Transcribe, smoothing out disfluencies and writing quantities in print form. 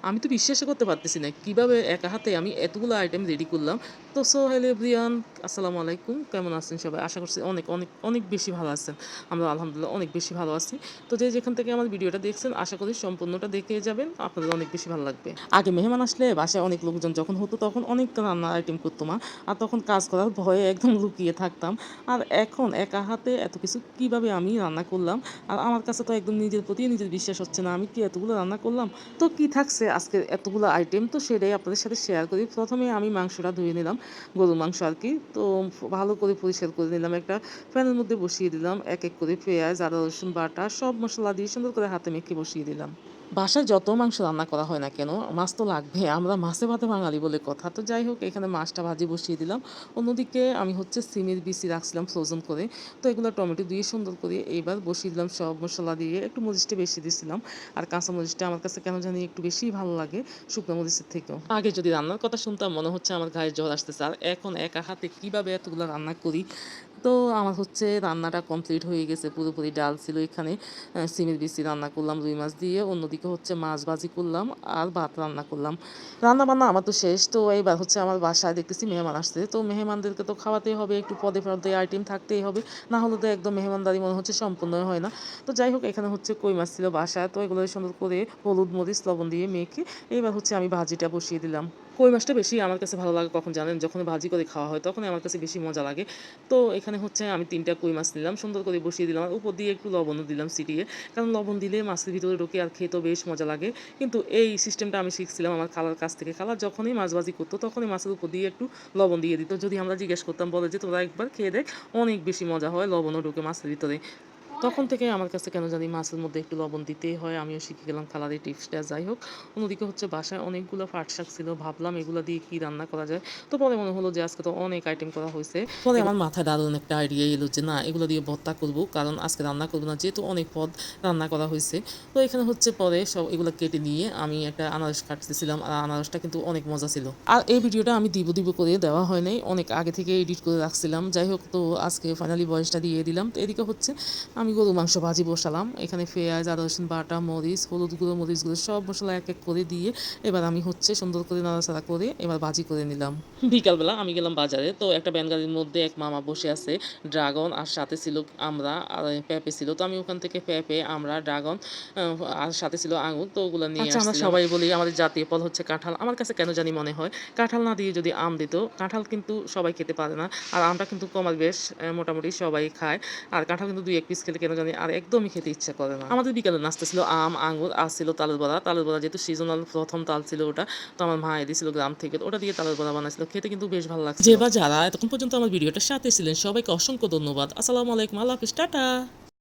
আমি তো বিশ্বাসই করতে পারতেছি না কিভাবে একা হাতে আমি এতগুলো আইটেম রেডি করলাম। তো সো হ্যালো এভরিওয়ান, আসসালামু আলাইকুম। কেমন আছেন সবাই? আশা করছি অনেক অনেক অনেক বেশি ভালো আছেন। আমরা আলহামদুলিল্লাহ অনেক বেশি ভালো আছি। তো যে যেখান থেকে আমার ভিডিওটা দেখছেন আশা করি সম্পূর্ণটা দেখে যাবেন, আপনাদের অনেক বেশি ভালো লাগবে। আগে মেহমান আসলে বাসায় অনেক লোকজন যখন হতো তখন অনেক রান্নার আইটেম করতো মা, আর তখন কাজ করার ভয়ে একদম লুকিয়ে থাকতাম। আর এখন একা হাতে এত কিছু কিভাবে আমি রান্না করলাম, আর আমার কাছে তো একদম নিজের প্রতি নিজের বিশ্বাস হচ্ছে না আমি কি এতগুলো রান্না করলাম। তো কি থাকছে আজকের এতগুলো আইটেম, তো সেটাই আপনাদের সাথে শেয়ার করি। প্রথমে আমি মাংসটা ধুয়ে নিলাম, গরুর মাংস আর কি। তো ভালো করে পরিষ্কার করে নিলাম, একটা প্যানের মধ্যে বসিয়ে দিলাম, এক এক করে পেঁয়াজ আদা রসুন বাটা সব মশলা দিয়ে সুন্দর করে হাতে মেখে বসিয়ে দিলাম। বাসায় যত মাংস রান্না করা হয় না কেন, মাছ তো লাগবে, আমরা মাছে ভাতে বাঙালি বলে কথা। তো যাই হোক, এখানে মাছটা ভাজি বসিয়ে দিলাম। অন্যদিকে আমি হচ্ছে সিমের বিচি রাখছিলাম ফ্রোজেন করে, তো এগুলো টমেটো দিয়ে সুন্দর করে এবার বসিয়ে দিলাম সব মশলা দিয়ে। একটু মরিচটা বেশি দিয়েছিলাম, আর কাঁচা মরিচটা আমার কাছে কেন জানি একটু বেশিই ভালো লাগে শুকনো মরিচের থেকেও। আগে যদি রান্নার কথা শুনতাম মনে হচ্ছে আমার গায়ে জ্বর আসতেছে, আর এখন একা হাতে কীভাবে এতগুলো রান্না করি। তো আমার হচ্ছে রান্নাটা কমপ্লিট হয়ে গেছে পুরোপুরি। ডাল ছিল এখানে, সিমের বিচি রান্না করলাম রুই মাছ দিয়ে, অন্যদিকে হচ্ছে মাছ ভাজি করলাম, আর ভাত রান্না করলাম। রান্না বান্না আমার তো শেষ। তো এইবার হচ্ছে আমার বাসায় দেখতেছি মেহমান আসছে, তো মেহমানদেরকে তো খাওয়াতেই হবে, একটু পদে পদে আইটেম থাকতেই হবে, না হলে তো একদম মেহমানদারি মনে হচ্ছে সম্পূর্ণ হয় না। তো যাই হোক, এখানে হচ্ছে কই মাছ ছিল বাসায়, তো এগুলো সুন্দর করে হলুদ মরিচ লবণ দিয়ে মেখে এবার হচ্ছে আমি ভাজিটা বসিয়ে দিলাম। কই মাছটা বেশি আমার কাছে ভালো লাগে কখন জানেন, যখন ভাজি করে খাওয়া হয় তখনই আমার কাছে বেশি মজা লাগে। তো এখানে হচ্ছে আমি ৩টা কই মাছ নিলাম, সুন্দর করে বসিয়ে দিলাম, আর উপর দিয়ে একটু লবণও দিলাম ছিটিয়ে, কারণ লবণ দিলে মাছের ভিতরে ঢুকে আর খেতেও বেশ মজা লাগে। কিন্তু এই সিস্টেমটা আমি শিখছিলাম আমার খালার কাছ থেকে। খালা যখনই মাছ ভাজি করতো তখনই মাছের উপর দিয়ে একটু লবণ দিয়ে দিত। যদি আমরা জিজ্ঞেস করতাম বলে যে তোরা একবার খেয়ে দেখ, অনেক বেশি মজা হয়, লবণও ঢুকে মাছের ভিতরে। তখন থেকে আমার কাছে কেন জানি মাছের মধ্যে একটু লবণ দিতেই হয়, আমিও শিখে গেলাম খালার এই টিপসটা। যাই হোক, অন্যদিকে হচ্ছে বাসায় অনেকগুলো পাট শাক ছিল, ভাবলাম এগুলো দিয়ে কি রান্না করা যায়। তো পরে মনে হলো যে আজকে তো অনেক আইটেম করা হয়েছে, পরে আমার মাথায় দারুণ একটা আইডিয়া এলো যে না, এগুলো দিয়ে ভর্তা করবো, কারণ আজকে রান্না করবো না যেহেতু অনেক পদ রান্না করা হয়েছে। তো এখানে হচ্ছে পরে সব এগুলো কেটে নিয়ে আমি একটা আনারস কাটতেছিলাম, আর আনারসটা কিন্তু অনেক মজা ছিল। আর এই ভিডিওটা আমি দিব দিব করে দেওয়া হয় নাই, অনেক আগে থেকে এডিট করে রাখছিলাম। যাই হোক, তো আজকে ফাইনালি ভয়েসটা দিয়ে দিলাম। তো এদিকে হচ্ছে আমি গরু মাংস ভাজি বসালাম, এখানে পেঁয়াজ আদা রসুন বাটা মরিচ হলুদ গুঁড়ো মরিচ গুঁড়ো সব মশলা এক এক করে দিয়ে এবার আমি হচ্ছে সুন্দর করে নাড়াচাড়া করে এবার ভাজি করে নিলাম। বিকালবেলা আমি গেলাম বাজারে, তো একটা ভ্যান গাড়ির মধ্যে এক মামা বসে আছে, ড্রাগন আর সাথে ছিল আমরা আর পেঁপে ছিল। তো আমি ওখান থেকে পেঁপে আমরা ড্রাগন আর সাথে ছিল আঙুর, তো ওগুলো নিয়ে আসছিলাম। আমরা সবাই বলি আমাদের জাতীয় ফল হচ্ছে কাঁঠাল, আমার কাছে কেন জানি মনে হয় কাঁঠাল না দিয়ে যদি আম দিত। কাঁঠাল কিন্তু সবাই খেতে পারে না, আর আমটা কিন্তু কমার বেশ মোটামুটি সবাই খায়, আর কাঁঠাল কিন্তু ২-১ পিস খেলে কেন জানি আর একদমই খেতে ইচ্ছা করে না। আমাদের বিকালে নাস্তা ছিল আম আঙুর, আর ছিল তালের বড়া। তালের বড়া যেহেতু সিজনাল প্রথম তাল ছিল ওটা, তো আমার মা দিয়েছিল গ্রাম থেকে, তো ওটা দিয়ে তালের বড়া বানাইছিল, খেতে কিন্তু বেশ ভালো লাগছে। যে বা যারা এতক্ষণ পর্যন্ত আমার ভিডিওটার সাথে ছিলেন সবাইকে অসংখ্য ধন্যবাদ। আসসালামু আলাইকুম, আল্লাহ হাফিজ, টাটা।